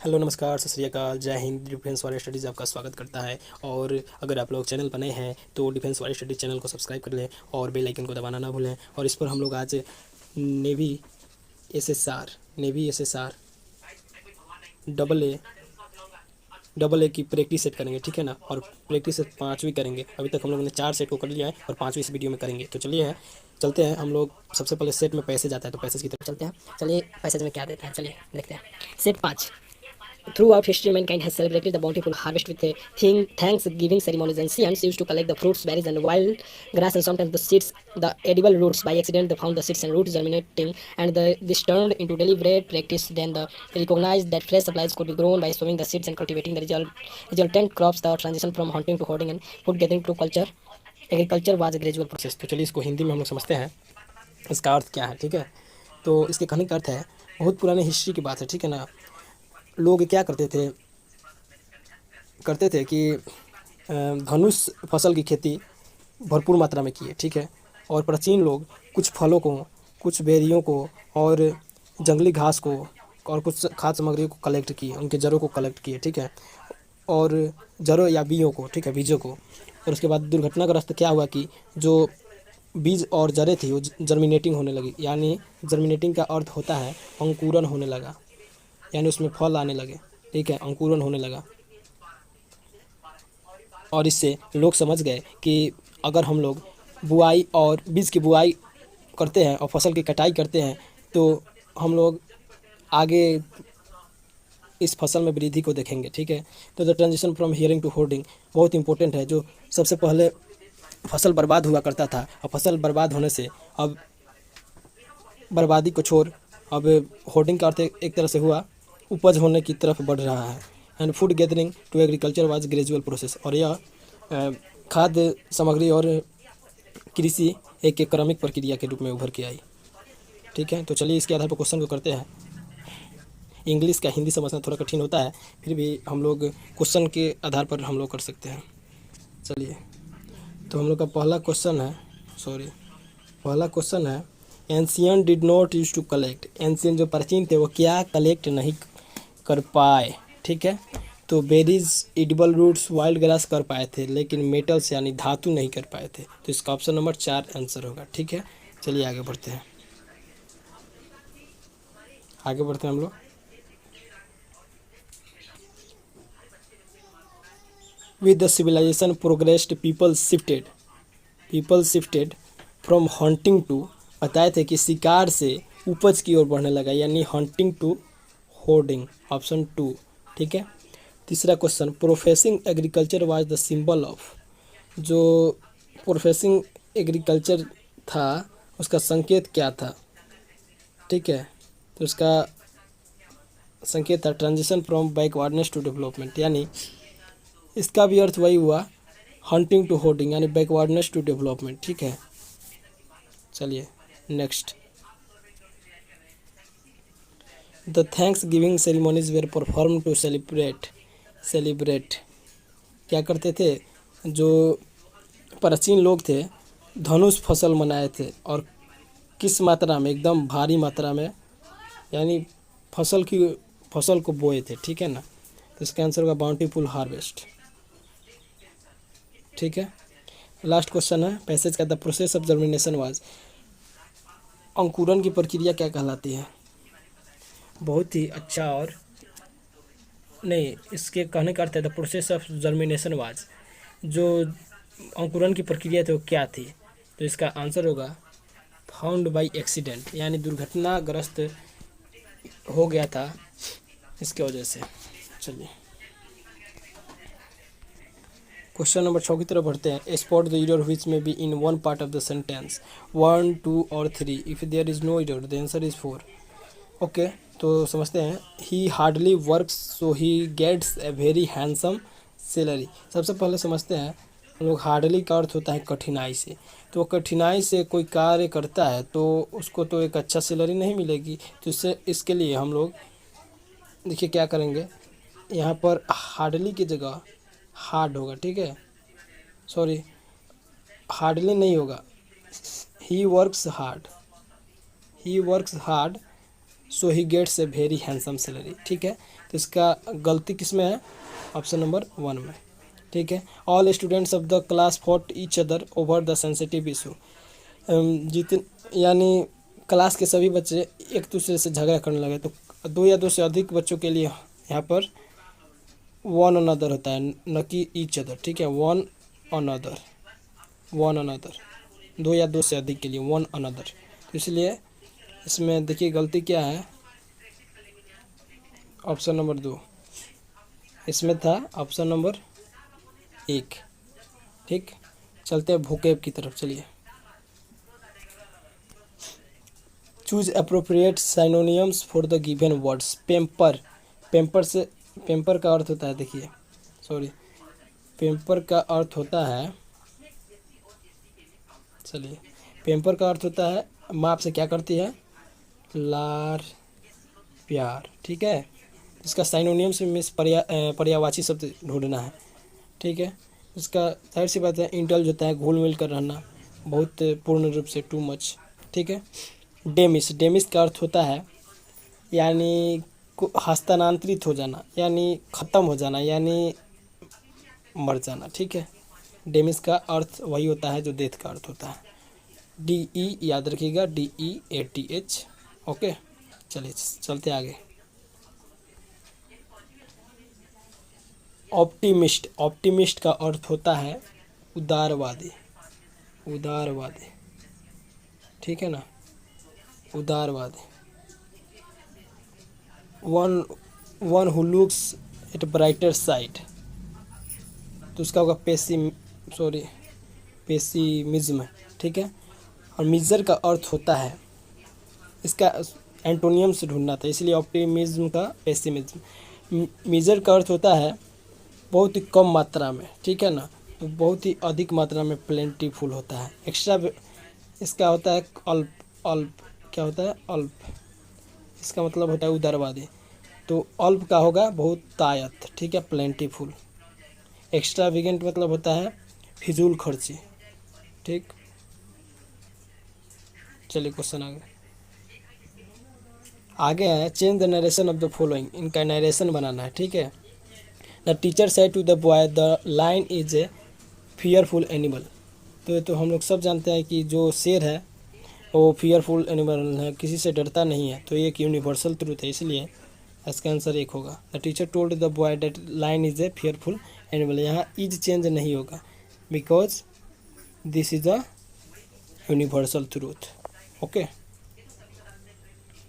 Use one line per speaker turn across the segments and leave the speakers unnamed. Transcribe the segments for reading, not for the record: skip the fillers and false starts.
Hello नमस्कार सत श्री अकाल जय हिंद। डिफेंस वाले स्टडीज़ आपका स्वागत करता है। और अगर आप लोग चैनल पर नए हैं तो डिफेंस वाले स्टडीज़ चैनल को सब्सक्राइब कर लें और बेल आइकन को दबाना ना भूलें। और इस पर हम लोग आज नेवी एसएसआर डबल ए की प्रैक्टिस सेट करेंगे, ठीक है ना। और प्रैक्टिस सेट 5वीं करेंगे। अभी तक हम लोगों ने 4 सेट को कर लिया है और 5वीं इस वीडियो में करेंगे। तो चलिए चलते हैं हम लोग। सबसे पहले सेट में पैसेज आता है तो पैसेज की तरफ चलते हैं। चलिए पैसेज में क्या देते हैं, चलिए देखते हैं। Set 5। Throughout history, mankind has celebrated the bountiful harvest with thanksgiving ceremonies. Ancients used to collect the fruits, berries, and wild grass, and sometimes the seeds, the edible roots. By accident, they found the seeds and roots germinating, and this turned into deliberate practice. Then they recognized that fresh supplies could be grown by sowing the seeds and cultivating the resultant crops. The transition from hunting to hoarding and food gathering to agriculture was a gradual process. तो चलिए इसको हिंदी में हम लोग समझते हैं, इसका अर्थ क्या है, ठीक है। तो इसके कहने का अर्थ है, बहुत पुराने हिस्ट्री की बात है, ठीक है ना। लोग क्या करते थे कि धनुष फसल की खेती भरपूर मात्रा में किए, ठीक है। और प्राचीन लोग कुछ फलों को, कुछ बेरियों को और जंगली घास को और कुछ खाद्य सामग्री को कलेक्ट किए, उनके जड़ों को कलेक्ट किए, ठीक है। और जड़ों या बीजों को, ठीक है, बीजों को। और उसके बाद दुर्घटनाग्रस्त क्या हुआ कि जो बीज और जड़ें थी वो जर्मिनेटिंग होने लगी। यानी जर्मिनेटिंग का अर्थ होता है अंकुरन होने लगा, यानी उसमें फल आने लगे, ठीक है, अंकुरन होने लगा। और इससे लोग समझ गए कि अगर हम लोग बुआई और बीज की बुआई करते हैं और फसल की कटाई करते हैं तो हम लोग आगे इस फसल में वृद्धि को देखेंगे, ठीक है। तो the transition from hearing to hoarding बहुत इंपॉर्टेंट है। जो सबसे पहले फसल बर्बाद हुआ करता था और फसल बर्बाद होने से अब बर्बादी को छोड़ अब होर्डिंग का अर्थ एक तरह से हुआ उपज होने की तरफ बढ़ रहा है। And food gathering to agriculture was gradual process. और यह खाद्य सामग्री और कृषि एक क्रमिक प्रक्रिया के रूप में उभर के आई, ठीक है। तो चलिए इसके आधार पर क्वेश्चन को करते हैं। इंग्लिश का हिंदी समझना थोड़ा कठिन होता है, फिर भी हम लोग क्वेश्चन के आधार पर हम लोग कर सकते हैं। चलिए तो हम लोग का पहला क्वेश्चन है ancient did not use to collect. Ancient जो प्राचीन थे वो क्या कलेक्ट नहीं कर पाए, ठीक है। तो berries, edible roots, wild grass कर पाए थे, लेकिन मेटल्स यानी धातु नहीं कर पाए थे। तो इसका ऑप्शन नंबर 4 आंसर होगा, ठीक है। चलिए आगे बढ़ते हैं हम लोग। With the civilisation progressed people shifted from hunting to. बताए थे कि शिकार से उपज की ओर बढ़ने लगा, यानी हंटिंग टू होर्डिंग, ऑप्शन 2, ठीक है। तीसरा question, professing agriculture was the symbol of. जो प्रोफेसिंग एग्रीकल्चर था उसका संकेत क्या था, ठीक है। तो उसका संकेत था transition from backwardness to development. यानी इसका भी अर्थ वही हुआ, हंटिंग टू होर्डिंग, यानी बैकवर्डनेस टू डेवलपमेंट, ठीक है। चलिए next, the thanksgiving ceremonies were perform to celebrate. क्या करते थे जो प्राचीन लोग थे, धनुष फसल मनाए थे। और किस मात्रा में, एकदम भारी मात्रा में, यानी फसल को बोए थे, ठीक है ना। तो इसका आंसर होगा बाउंटीफुल हार्वेस्ट, ठीक है। लास्ट क्वेश्चन है पैसेज का, the process of germination was. अंकुरन की प्रक्रिया क्या कहलाती है। बहुत ही अच्छा। और नहीं, इसके कहने का अर्थ है the process of germination was, जो अंकुरन की प्रक्रिया थी वो क्या थी। तो इसका आंसर होगा फाउंड बाय एक्सीडेंट, यानी दुर्घटनाग्रस्त हो गया था इसके वजह से। चलिए क्वेश्चन नंबर 6 की तरफ बढ़ते हैं। स्पॉट द एरर व्हिच में be in one part of the sentence 1, 2 और 3। If there is no error the answer is 4। Okay, तो समझते हैं। He hardly works so he gets a very handsome salary. सबसे पहले समझते हैं हम लोग, हार्डली का अर्थ होता है कठिनाई से। तो कठिनाई से कोई कार्य करता है तो उसको तो एक अच्छा सैलरी नहीं मिलेगी। तो इसके लिए हम लोग देखिए क्या करेंगे, यहाँ पर हार्डली की जगह हार्ड होगा, ठीक है। सॉरी, हार्डली नहीं होगा, he works hard so he gets a very handsome salary, ठीक है। तो तो इसका गलती किस में है? ऑप्शन नंबर 1 में। ठीक है। All students of the class fought each other over the sensitive issue. यानी क्लास के सभी बच्चे एक दूसरे से झगड़ा करने लगे। तो 2 या 2 से अधिक बच्चों के लिए यहाँ पर वन अनदर होता है, न कि ईच अदर। ठीक है, वन अनदर, 2 या 2 से अधिक के लिए वन अनदर। तो इसलिए इसमें देखिए गलती क्या है, ऑप्शन नंबर 2। इसमें था ऑप्शन नंबर 1। ठीक, चलते हैं वोकैब की तरफ। चलिए, choose appropriate synonyms for the given words. Pamper का अर्थ होता है, देखिए सॉरी, पेम्पर का अर्थ होता है, चलिए, पेम्पर का अर्थ होता है माँ आपसे क्या करती है? लार प्यार। ठीक है, इसका साइनोनियम्स मीन्स पर्यायवाची शब्द ढूंढना है। ठीक है, इसका जाहिर सी बात है इंडल्ज होता है, घुल मिल कर रहना, बहुत पूर्ण रूप से, टू मच। ठीक है, डेमिस का अर्थ होता है यानी हस्तांतरित हो जाना, यानी ख़त्म हो जाना, यानी मर जाना। ठीक है, डेमिस का अर्थ वही होता है जो डेथ का अर्थ होता है। DE याद रखिएगा, DEATH। ओके, चलिए चलते आगे। ऑप्टिमिस्ट का अर्थ होता है उदारवादी। ठीक है ना, उदारवादी। One who looks at brighter side, तो उसका होगा पेसिमिज्म। ठीक है, और मिजर का अर्थ होता है, इसका एंटोनियम से ढूंढना था, इसलिए ऑप्टिमिज्म का पेसिमिज्म। मिजर का अर्थ होता है बहुत ही कम मात्रा में। ठीक है ना, तो बहुत ही अधिक मात्रा में प्लेंटीफुल होता है। एक्स्ट्रा इसका होता है अल्प। क्या होता है? अल्प। इसका मतलब होता है उदारवादी। तो अल्प का होगा बहुत तायत। ठीक है, प्लेंटीफुल। एक्स्ट्रा विगेंट मतलब होता है फिजूल खर्ची। ठीक, चलिए क्वेश्चन आगे है। Change the narration of the following, इनका नरेशन बनाना है। ठीक है, the teacher said to the boy the lion is a fearful animal. तो ये तो हम लोग सब जानते हैं कि जो शेर है वो फियरफुल एनिमल है, किसी से डरता नहीं है। तो ये एक यूनिवर्सल ट्रूथ है, इसलिए इसका आंसर 1 होगा। The teacher told the boy that line is a fearful animal. यहाँ इज चेंज नहीं होगा, because this is a universal truth. Okay,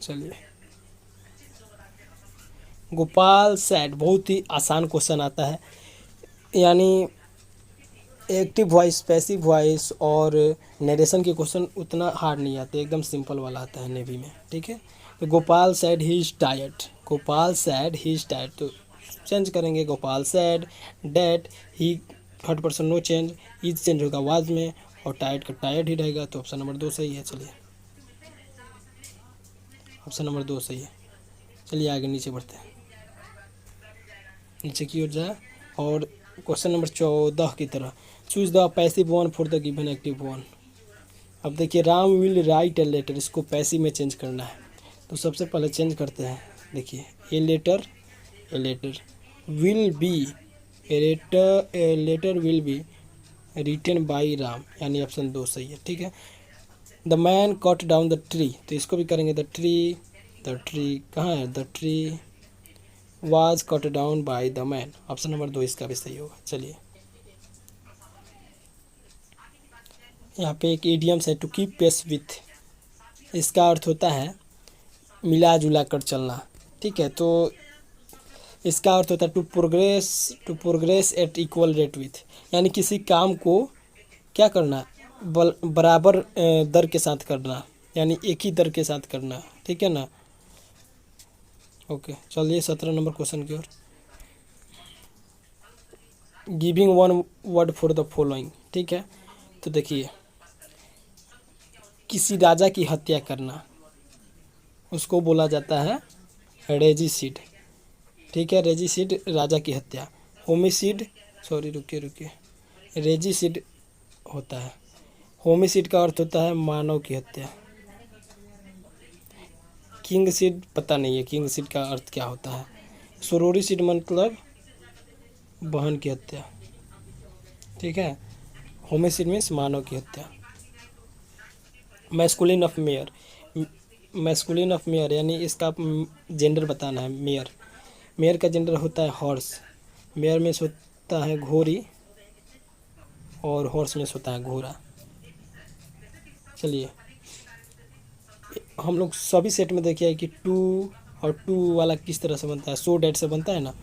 चलिए, गोपाल सैड, बहुत ही आसान क्वेश्चन आता है। यानी एक्टिव वॉइस, पैसिव वॉइस और नरेशन के क्वेश्चन उतना हार्ड नहीं आते, एकदम सिंपल वाला आता है नेवी में। ठीक है, तो Gopal said he is tired, तो चेंज करेंगे, Gopal said that he, third person no change, is change होगा वाज में, और टायर्ड का टायर्ड ही रहेगा। तो ऑप्शन नंबर 2 सही है। चलिए, ऑप्शन नंबर 2 सही है। चलिए आगे नीचे बढ़ते हैं, नीचे की ओर जाए और क्वेश्चन नंबर 14 की तरह। Choose the passive one for the given active one. अब देखिए, Ram will write a letter, इसको पैसिव में चेंज करना है। तो सबसे पहले चेंज करते हैं। देखिए, a letter will be, a letter will be written by Ram, यानी ऑप्शन 2 सही है। ठीक है, the man cut down the tree, तो इसको भी करेंगे द ट्री कहाँ है? The tree was cut down by the man, option number 2 इसका भी सही होगा। चलिए, यहाँ पे एक इडियम्स है, टू कीप पेस विथ, इसका अर्थ होता है मिला जुला कर चलना। ठीक है, तो इसका अर्थ होता है to progress at equal rate with, यानी किसी काम को क्या करना, बराबर दर के साथ करना, यानी एक ही दर के साथ करना। ठीक है ना, ओके। चलिए 17 नंबर क्वेश्चन की ओर। Giving one word for the following. ठीक है, तो देखिए, किसी राजा की हत्या करना उसको बोला जाता है रेजिसिड। ठीक है, रेजिसिड राजा की हत्या। होमिसिड, सॉरी रुकिए, रेजिसिड होता है। होमिसिड का अर्थ होता है मानव की हत्या। किंगसिड पता नहीं है किंगसिड का अर्थ क्या होता है, सोरोरिसिड मतलब बहन की हत्या, ठीक है। होमिसिड मीन्स मानव की हत्या। Masculine of mayor, masculine of mayor यानी इसका जेंडर बताना है। मेयर, मेयर का जेंडर होता है हॉर्स। मेयर में होता है घोड़ी और हॉर्स में होता है घोड़ा। चलिए हम लोग सभी सेट में देखिए कि टू और टू वाला किस तरह से बनता है, सो डैट से बनता है ना,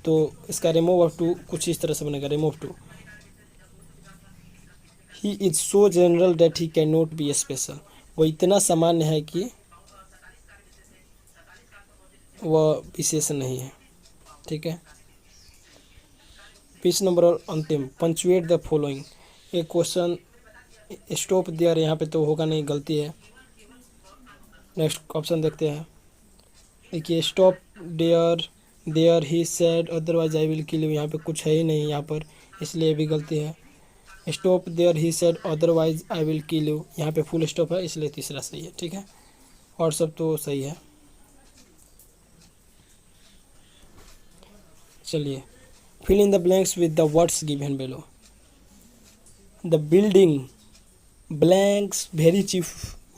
तो इसका रिमूव ऑफ टू कुछ इस तरह से बनेगा, remove to. He is so general that he can not be special, वो इतना सामान्य है कि वह विशेष नहीं है, ठीक है। 20 नंबर और अंतिम, पंचुएट द फॉलोइंग। एक क्वेश्चन स्टॉप देयर यहाँ पे तो होगा नहीं, गलती है। नेक्स्ट ऑप्शन देखते हैं। देखिए stop there, there he said otherwise I will kill you, यहाँ पे कुछ है ही नहीं यहाँ पर, इसलिए भी गलती है। Stop there he said otherwise I will kill you, यहाँ पे फुल स्टॉप है इसलिए तीसरा सही है, ठीक है। और सब तो सही है। चलिए fill in the blanks with the words given below. The building blanks very cheap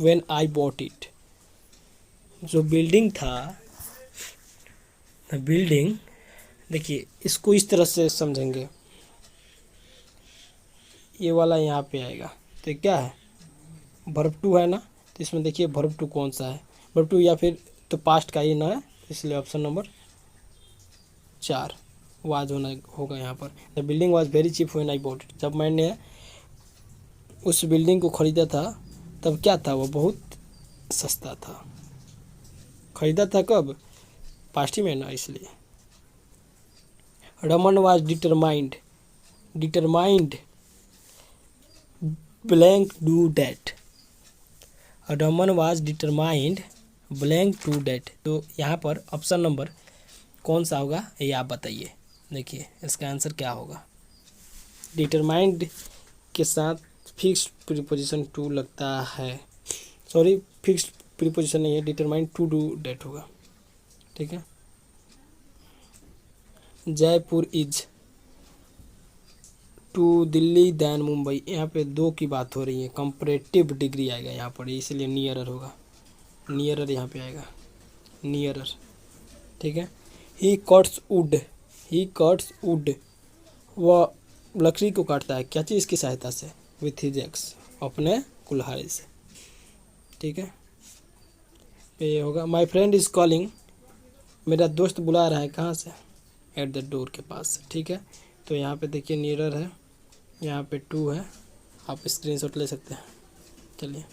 when I bought it. जो बिल्डिंग था, द बिल्डिंग, देखिए इसको इस तरह से समझेंगे, ये वाला यहाँ पे आएगा तो क्या है, वर्ब टू है ना, तो इसमें देखिए वर्ब टू कौन सा है, वर्ब टू या फिर तो पास्ट का ही ना है, इसलिए ऑप्शन नंबर 4 वाज होना होगा यहाँ पर। The building was very cheap when I bought it, जब मैंने उस बिल्डिंग को ख़रीदा था तब क्या था, वो बहुत सस्ता था। ख़रीदा था कब, पास्ट ही में ना, इसलिए। Raman was determined, determined blank do that. Raman was determined blank to that, तो यहाँ पर ऑप्शन नंबर कौन सा होगा ये आप बताइए। देखिए इसका आंसर क्या होगा। डिटरमाइंड के साथ फिक्स्ड प्रीपोजिशन टू लगता है, सॉरी फिक्स्ड प्रीपोजिशन नहीं है, डिटरमाइंड टू डू डैट होगा, ठीक है। Jaipur is to Delhi than Mumbai, यहाँ पे 2 की बात हो रही है, कंपैरेटिव डिग्री आएगा यहाँ पर, इसलिए नियरर होगा, नियरर यहाँ पे आएगा, नियरर, ठीक है। ही cuts would, he cuts would, वह लकड़ी को काटता है, क्या चीज़ की सहायता से, विथ हिज एक्स, अपने कुल्हाड़ी से, ठीक है। ये होगा माई फ्रेंड इज़ कॉलिंग, मेरा दोस्त बुला रहा है, कहाँ से, एट द डोर के पास से, ठीक है। तो यहाँ पे देखिए नियरर है, यहाँ पे 2 है, आप स्क्रीनशॉट ले सकते हैं। चलिए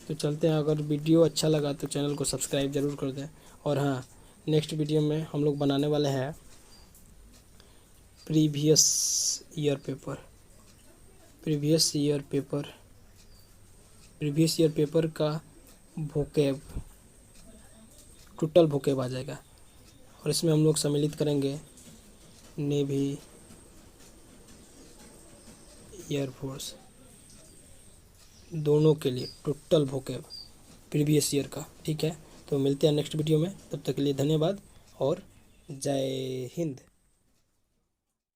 तो चलते हैं, अगर वीडियो अच्छा लगा तो चैनल को सब्सक्राइब ज़रूर कर दें। और हाँ, नेक्स्ट वीडियो में हम लोग बनाने वाले हैं previous year paper, previous year paper, previous year paper का वोकैब, टोटल वोकैब आ जाएगा, और इसमें हम लोग सम्मिलित करेंगे नेवी, एयरफोर्स, दोनों के लिए टोटल वोकैब प्रीवियस ईयर का, ठीक है। तो मिलते हैं नेक्स्ट वीडियो में, तब तक के लिए धन्यवाद और जय हिंद।